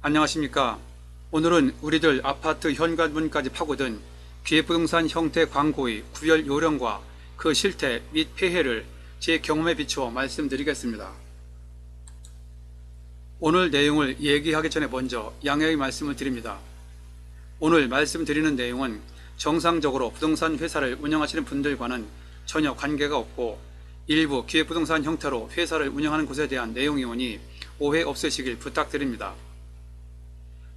안녕하십니까. 오늘은 우리들 아파트 현관문까지 파고든 기획부동산 형태 광고의 구별 요령과 그 실태 및 폐해를 제 경험에 비추어 말씀드리겠습니다. 오늘 내용을 얘기하기 전에 먼저 양해의 말씀을 드립니다. 오늘 말씀드리는 내용은 정상적으로 부동산 회사를 운영하시는 분들과는 전혀 관계가 없고 일부 기획부동산 형태로 회사를 운영하는 곳에 대한 내용이오니 오해 없으시길 부탁드립니다.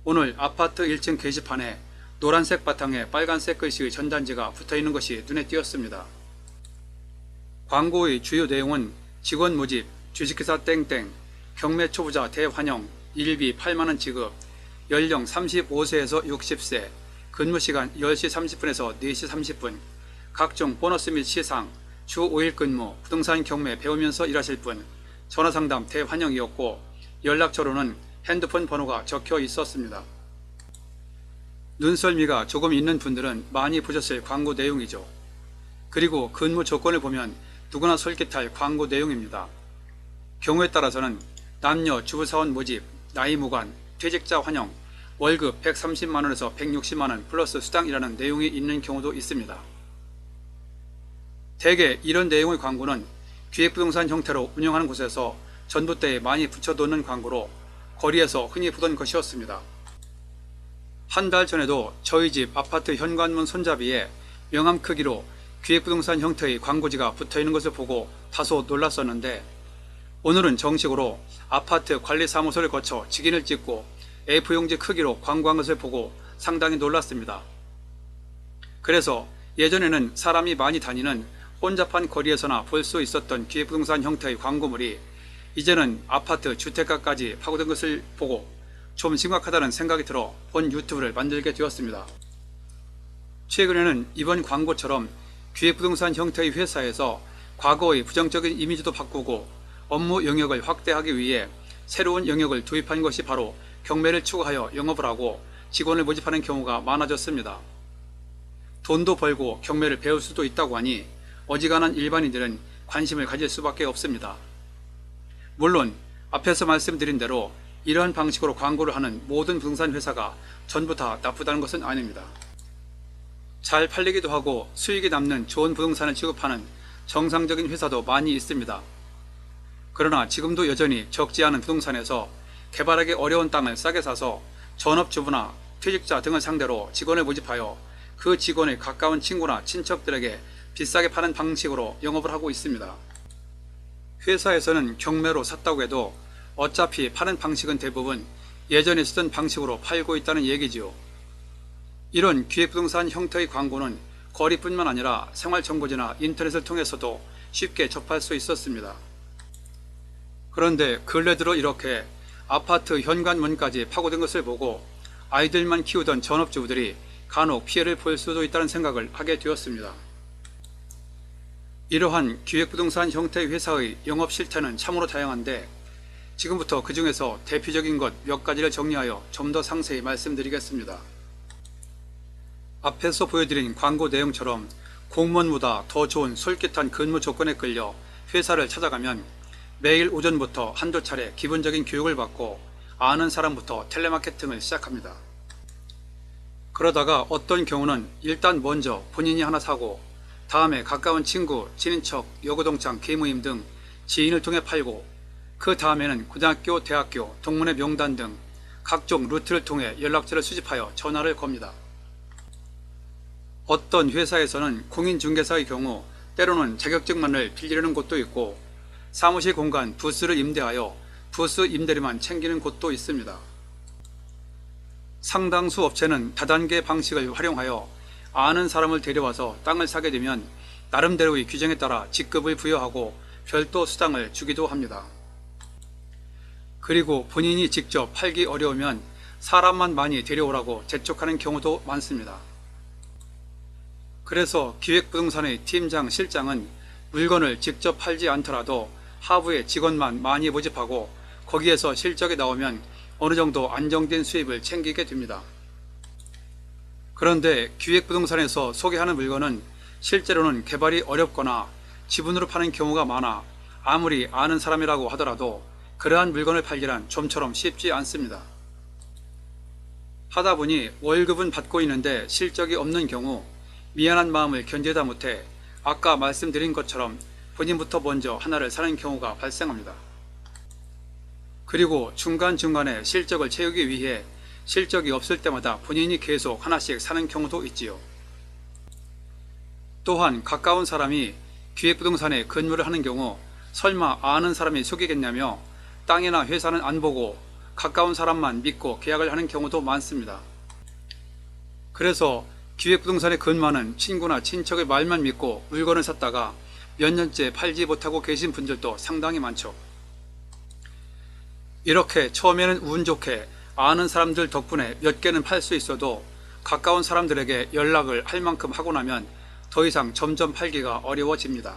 오늘 아파트 1층 게시판에 노란색 바탕에 빨간색 글씨의 전단지가 붙어있는 것이 눈에 띄었습니다. 광고의 주요 내용은 직원 모집, 주식회사 땡땡, 경매 초보자 대환영, 일비 8만원 지급, 연령 35세에서 60세, 근무시간 10시 30분에서 4시 30분, 각종 보너스 및 시상, 주 5일 근무, 부동산 경매 배우면서 일하실 분, 전화상담 대환영이었고 연락처로는 핸드폰 번호가 적혀 있었습니다. 눈썰미가 조금 있는 분들은 많이 보셨을 광고 내용이죠. 그리고 근무 조건을 보면 누구나 솔깃할 광고 내용입니다. 경우에 따라서는 남녀 주부사원 모집, 나이 무관, 퇴직자 환영, 월급 130만원에서 160만원 플러스 수당이라는 내용이 있는 경우도 있습니다. 대개 이런 내용의 광고는 기획부동산 형태로 운영하는 곳에서 전봇대에 많이 붙여놓는 광고로 거리에서 흔히 보던 것이었습니다. 한 달 전에도 저희 집 아파트 현관문 손잡이에 명함 크기로 기획부동산 형태의 광고지가 붙어있는 것을 보고 다소 놀랐었는데 오늘은 정식으로 아파트 관리사무소를 거쳐 직인을 찍고 A4용지 크기로 광고한 것을 보고 상당히 놀랐습니다. 그래서 예전에는 사람이 많이 다니는 혼잡한 거리에서나 볼 수 있었던 기획부동산 형태의 광고물이 이제는 아파트 주택가까지 파고든 것을 보고 좀 심각하다는 생각이 들어 본 유튜브를 만들게 되었습니다. 최근에는 이번 광고처럼 기획부동산 형태의 회사에서 과거의 부정적인 이미지도 바꾸고 업무 영역을 확대하기 위해 새로운 영역을 도입한 것이 바로 경매를 추구하여 영업을 하고 직원을 모집하는 경우가 많아졌습니다. 돈도 벌고 경매를 배울 수도 있다고 하니 어지간한 일반인들은 관심을 가질 수밖에 없습니다. 물론 앞에서 말씀드린 대로 이러한 방식으로 광고를 하는 모든 부동산 회사가 전부 다 나쁘다는 것은 아닙니다. 잘 팔리기도 하고 수익이 남는 좋은 부동산을 취급하는 정상적인 회사도 많이 있습니다. 그러나 지금도 여전히 적지 않은 부동산에서 개발하기 어려운 땅을 싸게 사서 전업주부나 퇴직자 등을 상대로 직원을 모집하여 그 직원의 가까운 친구나 친척들에게 비싸게 파는 방식으로 영업을 하고 있습니다. 회사에서는 경매로 샀다고 해도 어차피 파는 방식은 대부분 예전에 쓰던 방식으로 팔고 있다는 얘기지요. 이런 기획부동산 형태의 광고는 거리뿐만 아니라 생활정보지나 인터넷을 통해서도 쉽게 접할 수 있었습니다. 그런데 근래 들어 이렇게 아파트 현관문까지 파고든 것을 보고 아이들만 키우던 전업주부들이 간혹 피해를 볼 수도 있다는 생각을 하게 되었습니다. 이러한 기획부동산 형태의 회사의 영업 실태는 참으로 다양한데 지금부터 그 중에서 대표적인 것 몇 가지를 정리하여 좀 더 상세히 말씀드리겠습니다. 앞에서 보여드린 광고 내용처럼 공무원보다 더 좋은 솔깃한 근무 조건에 끌려 회사를 찾아가면 매일 오전부터 한두 차례 기본적인 교육을 받고 아는 사람부터 텔레마케팅을 시작합니다. 그러다가 어떤 경우는 일단 먼저 본인이 하나 사고 다음에 가까운 친구, 친인척, 여고동창, 계모임 등 지인을 통해 팔고 그 다음에는 고등학교, 대학교, 동문회 명단 등 각종 루트를 통해 연락처를 수집하여 전화를 겁니다. 어떤 회사에서는 공인중개사의 경우 때로는 자격증만을 빌리려는 곳도 있고 사무실 공간 부스를 임대하여 부스 임대료만 챙기는 곳도 있습니다. 상당수 업체는 다단계 방식을 활용하여 아는 사람을 데려와서 땅을 사게 되면 나름대로의 규정에 따라 직급을 부여하고 별도 수당을 주기도 합니다. 그리고 본인이 직접 팔기 어려우면 사람만 많이 데려오라고 재촉하는 경우도 많습니다. 그래서 기획부동산의 팀장, 실장은 물건을 직접 팔지 않더라도 하부에 직원만 많이 모집하고 거기에서 실적이 나오면 어느 정도 안정된 수입을 챙기게 됩니다. 그런데 기획부동산에서 소개하는 물건은 실제로는 개발이 어렵거나 지분으로 파는 경우가 많아 아무리 아는 사람이라고 하더라도 그러한 물건을 팔기란 좀처럼 쉽지 않습니다. 하다 보니 월급은 받고 있는데 실적이 없는 경우 미안한 마음을 견디다 못해 아까 말씀드린 것처럼 본인부터 먼저 하나를 사는 경우가 발생합니다. 그리고 중간중간에 실적을 채우기 위해 실적이 없을 때마다 본인이 계속 하나씩 사는 경우도 있지요. 또한 가까운 사람이 기획부동산에 근무를 하는 경우 설마 아는 사람이 속이겠냐며 땅이나 회사는 안 보고 가까운 사람만 믿고 계약을 하는 경우도 많습니다. 그래서 기획부동산에 근무하는 친구나 친척의 말만 믿고 물건을 샀다가 몇 년째 팔지 못하고 계신 분들도 상당히 많죠. 이렇게 처음에는 운 좋게 아는 사람들 덕분에 몇 개는 팔 수 있어도 가까운 사람들에게 연락을 할 만큼 하고 나면 더 이상 점점 팔기가 어려워집니다.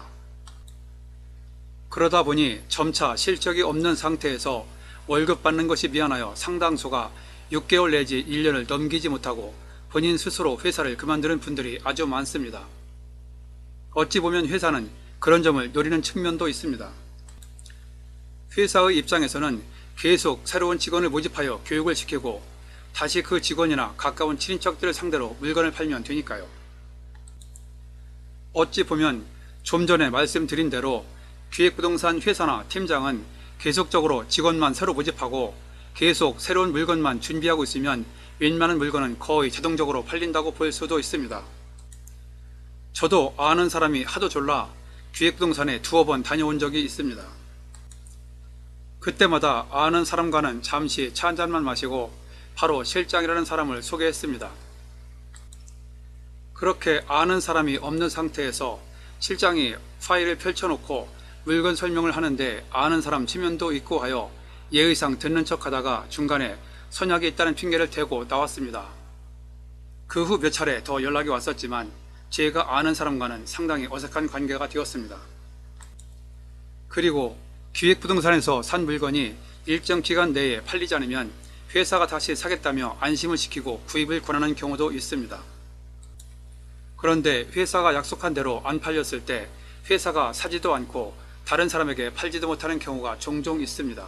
그러다 보니 점차 실적이 없는 상태에서 월급 받는 것이 미안하여 상당수가 6개월 내지 1년을 넘기지 못하고 본인 스스로 회사를 그만두는 분들이 아주 많습니다. 어찌 보면 회사는 그런 점을 노리는 측면도 있습니다. 회사의 입장에서는 계속 새로운 직원을 모집하여 교육을 시키고 다시 그 직원이나 가까운 친인척들을 상대로 물건을 팔면 되니까요. 어찌 보면 좀 전에 말씀드린 대로 기획부동산 회사나 팀장은 계속적으로 직원만 새로 모집하고 계속 새로운 물건만 준비하고 있으면 웬만한 물건은 거의 자동적으로 팔린다고 볼 수도 있습니다. 저도 아는 사람이 하도 졸라 기획부동산에 두어 번 다녀온 적이 있습니다. 그때마다 아는 사람과는 잠시 차 한잔만 마시고 바로 실장이라는 사람을 소개했습니다. 그렇게 아는 사람이 없는 상태에서 실장이 파일을 펼쳐놓고 물건 설명을 하는데 아는 사람 치면도 있고 하여 예의상 듣는 척 하다가 중간에 선약이 있다는 핑계를 대고 나왔습니다. 그 후 몇 차례 더 연락이 왔었지만 제가 아는 사람과는 상당히 어색한 관계가 되었습니다. 그리고 기획부동산에서 산 물건이 일정 기간 내에 팔리지 않으면 회사가 다시 사겠다며 안심을 시키고 구입을 권하는 경우도 있습니다. 그런데 회사가 약속한 대로 안 팔렸을 때 회사가 사지도 않고 다른 사람에게 팔지도 못하는 경우가 종종 있습니다.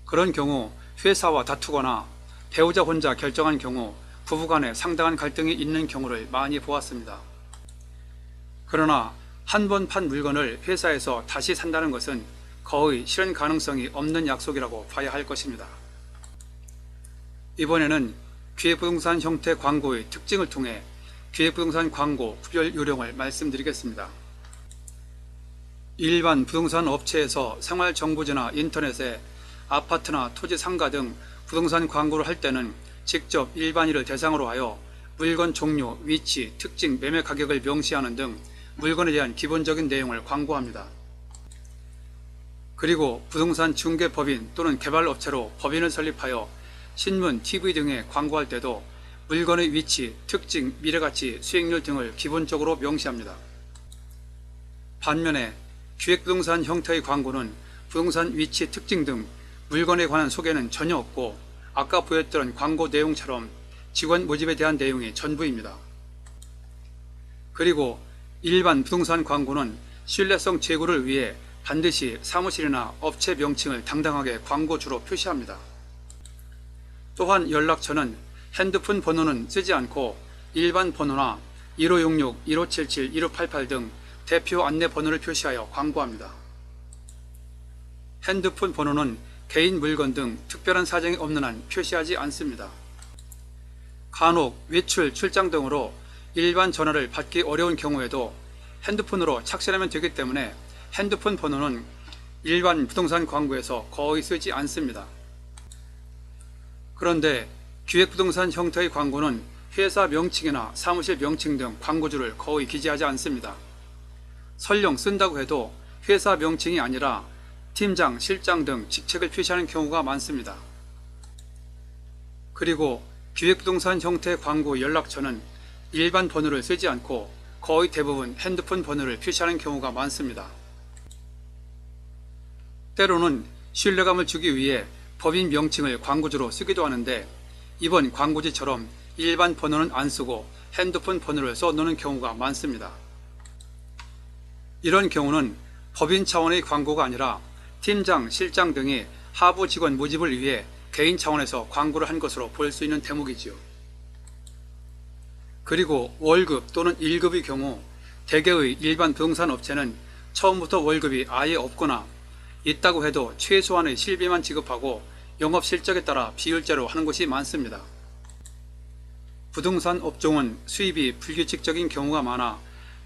그런 경우 회사와 다투거나 배우자 혼자 결정한 경우 부부간에 상당한 갈등이 있는 경우를 많이 보았습니다. 그러나 한 번 판 물건을 회사에서 다시 산다는 것은 거의 실현 가능성이 없는 약속이라고 봐야 할 것입니다. 이번에는 기획부동산 형태 광고의 특징을 통해 기획부동산 광고 구별 요령을 말씀드리겠습니다. 일반 부동산 업체에서 생활정보지나 인터넷에 아파트나 토지 상가 등 부동산 광고를 할 때는 직접 일반인을 대상으로 하여 물건 종류, 위치, 특징, 매매 가격을 명시하는 등 물건에 대한 기본적인 내용을 광고합니다. 그리고 부동산 중개법인 또는 개발업체로 법인을 설립하여 신문, TV 등에 광고할 때도 물건의 위치, 특징, 미래가치, 수익률 등을 기본적으로 명시합니다. 반면에 기획부동산 형태의 광고는 부동산 위치, 특징 등 물건에 관한 소개는 전혀 없고 아까 보였던 광고 내용처럼 직원 모집에 대한 내용이 전부입니다. 그리고 일반 부동산 광고는 신뢰성 제고를 위해 반드시 사무실이나 업체 명칭을 당당하게 광고주로 표시합니다. 또한 연락처는 핸드폰 번호는 쓰지 않고 일반 번호나 1566, 1577, 1588 등 대표 안내 번호를 표시하여 광고합니다. 핸드폰 번호는 개인 물건 등 특별한 사정이 없는 한 표시하지 않습니다. 간혹 외출, 출장 등으로 일반 전화를 받기 어려운 경우에도 핸드폰으로 착신하면 되기 때문에 핸드폰 번호는 일반 부동산 광고에서 거의 쓰지 않습니다. 그런데 기획부동산 형태의 광고는 회사 명칭이나 사무실 명칭 등 광고주를 거의 기재하지 않습니다. 설령 쓴다고 해도 회사 명칭이 아니라 팀장, 실장 등 직책을 표시하는 경우가 많습니다. 그리고 기획부동산 형태 광고 연락처는 일반 번호를 쓰지 않고 거의 대부분 핸드폰 번호를 표시하는 경우가 많습니다. 때로는 신뢰감을 주기 위해 법인 명칭을 광고주로 쓰기도 하는데 이번 광고지처럼 일반 번호는 안 쓰고 핸드폰 번호를 써놓는 경우가 많습니다. 이런 경우는 법인 차원의 광고가 아니라 팀장, 실장 등이 하부 직원 모집을 위해 개인 차원에서 광고를 한 것으로 볼 수 있는 대목이지요. 그리고 월급 또는 1급의 경우 대개의 일반 부동산 업체는 처음부터 월급이 아예 없거나 있다고 해도 최소한의 실비만 지급하고 영업 실적에 따라 비율제로 하는 곳이 많습니다. 부동산 업종은 수입이 불규칙적인 경우가 많아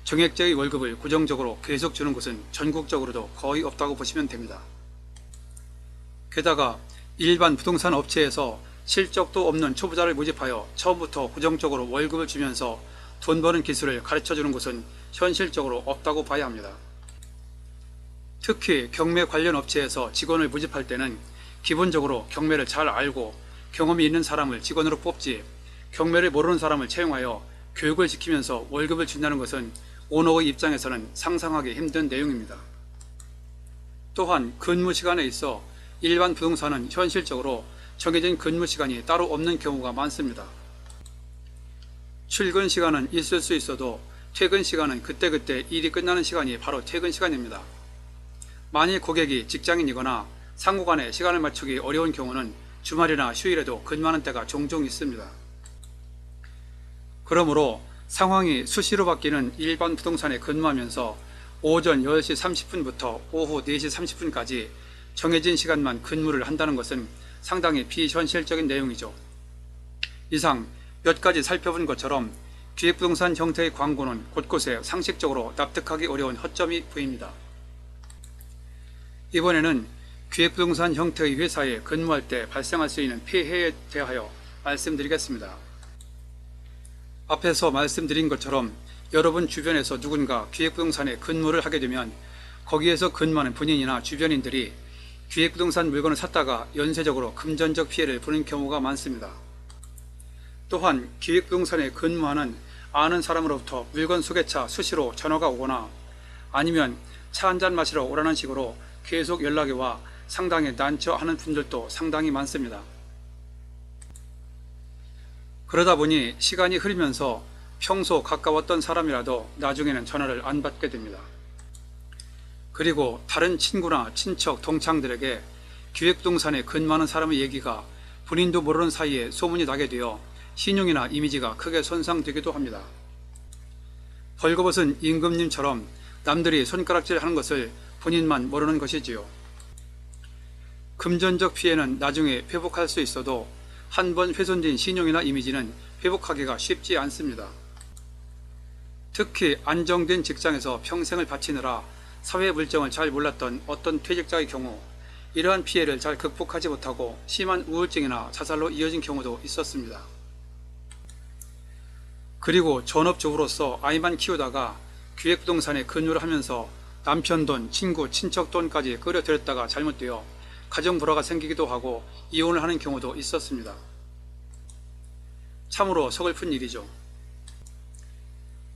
정액제의 월급을 고정적으로 계속 주는 곳은 전국적으로도 거의 없다고 보시면 됩니다. 게다가 일반 부동산 업체에서 실적도 없는 초보자를 모집하여 처음부터 고정적으로 월급을 주면서 돈 버는 기술을 가르쳐주는 곳은 현실적으로 없다고 봐야 합니다. 특히 경매 관련 업체에서 직원을 모집할 때는 기본적으로 경매를 잘 알고 경험이 있는 사람을 직원으로 뽑지, 경매를 모르는 사람을 채용하여 교육을 시키면서 월급을 준다는 것은 오너의 입장에서는 상상하기 힘든 내용입니다. 또한 근무 시간에 있어 일반 부동산은 현실적으로 정해진 근무 시간이 따로 없는 경우가 많습니다. 출근 시간은 있을 수 있어도 퇴근 시간은 그때그때 일이 끝나는 시간이 바로 퇴근 시간입니다. 만일 고객이 직장인이거나 상호간에 시간을 맞추기 어려운 경우는 주말이나 휴일에도 근무하는 때가 종종 있습니다. 그러므로 상황이 수시로 바뀌는 일반 부동산에 근무하면서 오전 10시 30분부터 오후 4시 30분까지 정해진 시간만 근무를 한다는 것은 상당히 비현실적인 내용이죠. 이상 몇 가지 살펴본 것처럼 기획부동산 형태의 광고는 곳곳에 상식적으로 납득하기 어려운 허점이 보입니다. 이번에는 기획부동산 형태의 회사에 근무할 때 발생할 수 있는 폐해에 대하여 말씀드리겠습니다. 앞에서 말씀드린 것처럼 여러분 주변에서 누군가 기획부동산에 근무를 하게 되면 거기에서 근무하는 본인이나 주변인들이 기획부동산 물건을 샀다가 연쇄적으로 금전적 피해를 보는 경우가 많습니다. 또한 기획부동산에 근무하는 아는 사람으로부터 물건 소개차 수시로 전화가 오거나 아니면 차 한잔 마시러 오라는 식으로 계속 연락이 와 상당히 난처하는 분들도 상당히 많습니다. 그러다 보니 시간이 흐르면서 평소 가까웠던 사람이라도 나중에는 전화를 안 받게 됩니다. 그리고 다른 친구나 친척, 동창들에게 기획부동산에 근무하는 사람의 얘기가 본인도 모르는 사이에 소문이 나게 되어 신용이나 이미지가 크게 손상되기도 합니다. 벌거벗은 임금님처럼 남들이 손가락질 하는 것을 본인만 모르는 것이지요. 금전적 피해는 나중에 회복할 수 있어도 한 번 훼손된 신용이나 이미지는 회복하기가 쉽지 않습니다. 특히 안정된 직장에서 평생을 바치느라 사회 물정을 잘 몰랐던 어떤 퇴직자의 경우 이러한 피해를 잘 극복하지 못하고 심한 우울증이나 자살로 이어진 경우도 있었습니다. 그리고 전업주부로서 아이만 키우다가 기획부동산에 근무를 하면서 남편 돈, 친구, 친척 돈까지 끌어들였다가 잘못되어 가정 불화가 생기기도 하고 이혼을 하는 경우도 있었습니다. 참으로 서글픈 일이죠.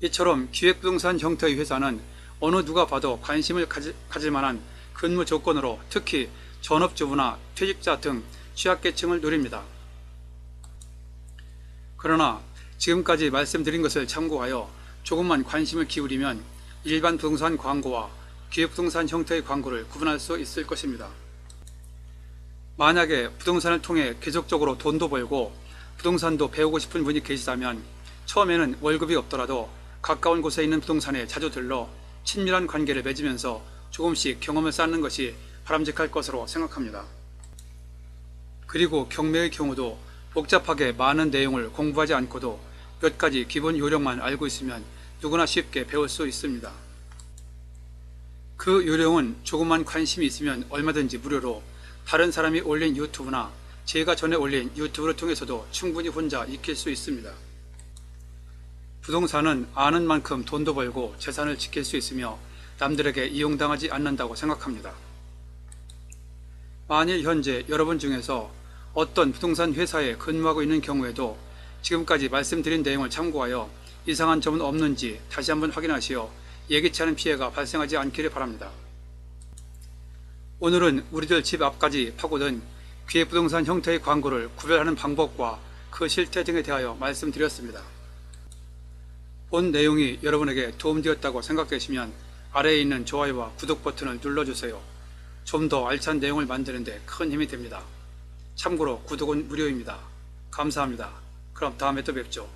이처럼 기획부동산 형태의 회사는 어느 누가 봐도 관심을 가질 만한 근무 조건으로 특히 전업주부나 퇴직자 등 취약계층을 노립니다. 그러나 지금까지 말씀드린 것을 참고하여 조금만 관심을 기울이면 일반 부동산 광고와 기획부동산 형태의 광고를 구분할 수 있을 것입니다. 만약에 부동산을 통해 계속적으로 돈도 벌고 부동산도 배우고 싶은 분이 계시다면 처음에는 월급이 없더라도 가까운 곳에 있는 부동산에 자주 들러 친밀한 관계를 맺으면서 조금씩 경험을 쌓는 것이 바람직할 것으로 생각합니다. 그리고 경매의 경우도 복잡하게 많은 내용을 공부하지 않고도 몇 가지 기본 요령만 알고 있으면 누구나 쉽게 배울 수 있습니다. 그 요령은 조금만 관심이 있으면 얼마든지 무료로 다른 사람이 올린 유튜브나 제가 전에 올린 유튜브를 통해서도 충분히 혼자 익힐 수 있습니다. 부동산은 아는 만큼 돈도 벌고 재산을 지킬 수 있으며 남들에게 이용당하지 않는다고 생각합니다. 만일 현재 여러분 중에서 어떤 부동산 회사에 근무하고 있는 경우에도 지금까지 말씀드린 내용을 참고하여 이상한 점은 없는지 다시 한번 확인하시어 예기치 않은 피해가 발생하지 않기를 바랍니다. 오늘은 우리들 집 앞까지 파고든 기획부동산 형태의 광고를 구별하는 방법과 그 실태 등에 대하여 말씀드렸습니다. 본 내용이 여러분에게 도움되었다고 생각되시면 아래에 있는 좋아요와 구독 버튼을 눌러주세요. 좀 더 알찬 내용을 만드는 데 큰 힘이 됩니다. 참고로 구독은 무료입니다. 감사합니다. 그럼 다음에 또 뵙죠.